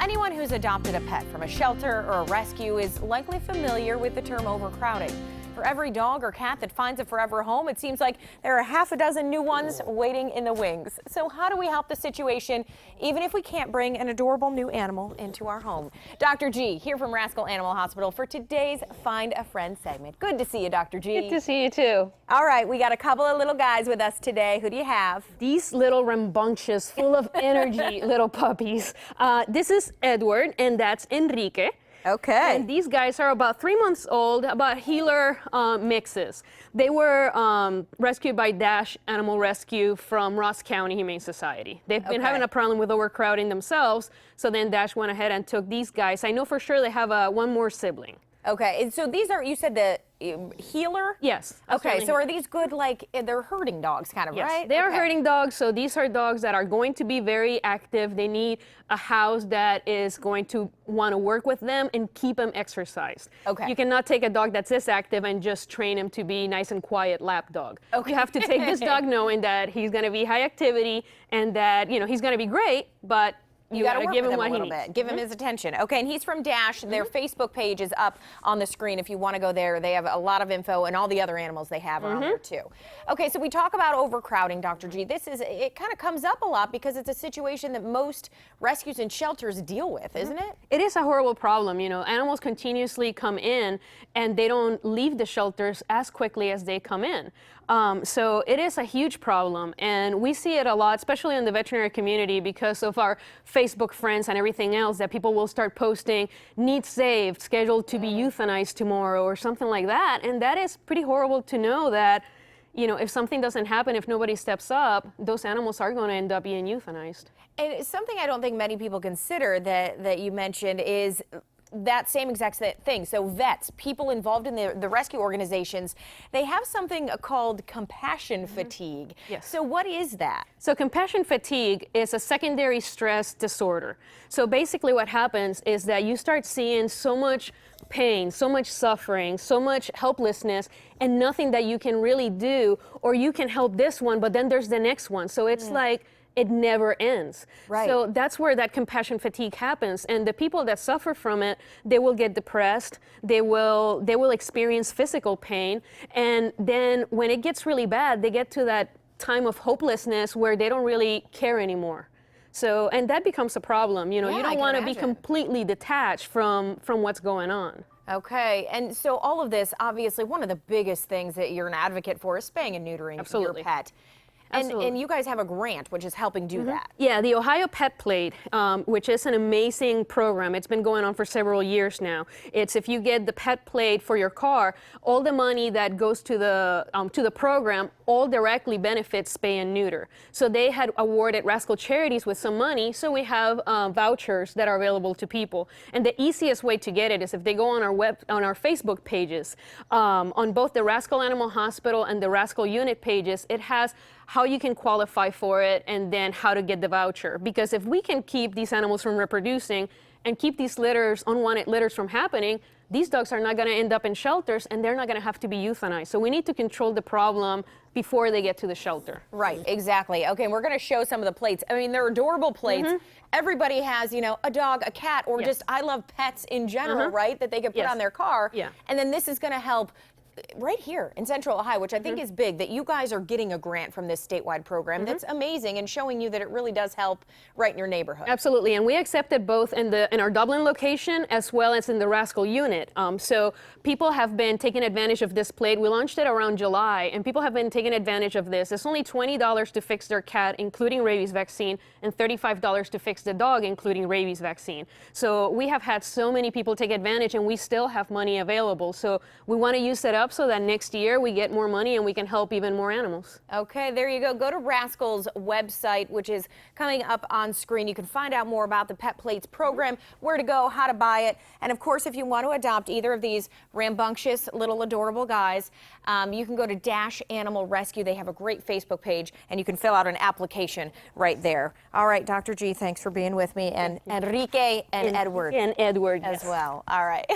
anyone who's adopted a pet from a shelter or a rescue is likely familiar with the term overcrowding. For every dog or cat that finds a forever home, it seems like there are half a dozen new ones waiting in the wings. So how do we help the situation, even if we can't bring an adorable new animal into our home? Dr. G here from Rascal Animal Hospital for today's Find a Friend segment. Good to see you, Dr. G. Good to see you too. All right, we got a couple of little guys with us today. Who do you have? These little rambunctious, full of energy little puppies. This is Edward and that's Enrique. Okay. And these guys are about 3 months old, about healer mixes. They were rescued by Dash Animal Rescue from Ross County Humane Society. They've been having a problem with overcrowding themselves, so then Dash went ahead and took these guys. I know for sure they have one more sibling. Okay, and so these are, you said the healer? Yes. Okay, so are these good, like, they're herding dogs kind of, yes, right? They are herding dogs, so these are dogs that are going to be very active. They need a house that is going to want to work with them and keep them exercised. Okay. You cannot take a dog that's this active and just train him to be nice and quiet lap dog. Okay. You have to take this dog knowing that he's going to be high activity and that, you know, he's going to be great, but you got to give him what he needs. Give him his attention. Okay, and he's from Dash. Their Facebook page is up on the screen if you want to go there. They have a lot of info, and all the other animals they have are on there too. Okay, so we talk about overcrowding, Dr. G. It kind of comes up a lot because it's a situation that most rescues and shelters deal with, isn't it? It is a horrible problem. You know, animals continuously come in and they don't leave the shelters as quickly as they come in. So it is a huge problem, and we see it a lot, especially in the veterinary community, because of our Facebook friends and everything else, that people will start posting needs saved, scheduled to be euthanized tomorrow or something like that. And that is pretty horrible to know that, you know, if something doesn't happen, if nobody steps up, those animals are going to end up being euthanized. And something I don't think many people consider that you mentioned is that same exact thing. So vets, people involved in the rescue organizations, they have something called compassion fatigue. Yes. So what is that? So compassion fatigue is a secondary stress disorder. So basically what happens is that you start seeing so much pain, so much suffering, so much helplessness, and nothing that you can really do, or you can help this one, but then there's the next one. So it's like, it never ends. Right. So that's where that compassion fatigue happens. And the people that suffer from it, they will get depressed, they will experience physical pain. And then when it gets really bad, they get to that time of hopelessness where they don't really care anymore. So, and that becomes a problem. You know, you don't want to be completely detached from what's going on. Okay, and so all of this, obviously, one of the biggest things that you're an advocate for is spaying and neutering your pet. And you guys have a grant which is helping do that. Yeah, the Ohio Pet Plate, which is an amazing program. It's been going on for several years now. It's if you get the pet plate for your car, all the money that goes to the program all directly benefits spay and neuter. So they had awarded Rascal Charities with some money, so we have vouchers that are available to people. And the easiest way to get it is if they go on our Facebook pages, on both the Rascal Animal Hospital and the Rascal Unit pages, it has how you can qualify for it and then how to get the voucher. Because if we can keep these animals from reproducing and keep these litters, unwanted litters, from happening, these dogs are not going to end up in shelters and they're not going to have to be euthanized. So we need to control the problem before they get to the shelter. Right, exactly. Okay, and we're going to show some of the plates. I mean, they're adorable plates. Everybody has, you know, a dog, a cat, or just I love pets in general, right, that they could put on their car. Yeah. And then this is going to help right here in Central Ohio, which I think is big, that you guys are getting a grant from this statewide program. That's amazing, and showing you that it really does help right in your neighborhood. Absolutely, and we accepted both in our Dublin location as well as in the Rascal unit. So people have been taking advantage of this plate. We launched it around July, and people have been taking advantage of this. It's only $20 to fix their cat, including rabies vaccine, and $35 to fix the dog, including rabies vaccine. So we have had so many people take advantage, and we still have money available. So we want to use it up so that next year we get more money and we can help even more animals. Okay, there you go. Go to Rascal's website, which is coming up on screen. You can find out more about the Pet Plates program, where to go, how to buy it. And of course, if you want to adopt either of these rambunctious little adorable guys, you can go to Dash Animal Rescue. They have a great Facebook page, and you can fill out an application right there. All right, Dr. G, thanks for being with me, and Enrique and Edward. And Edward as well. All right.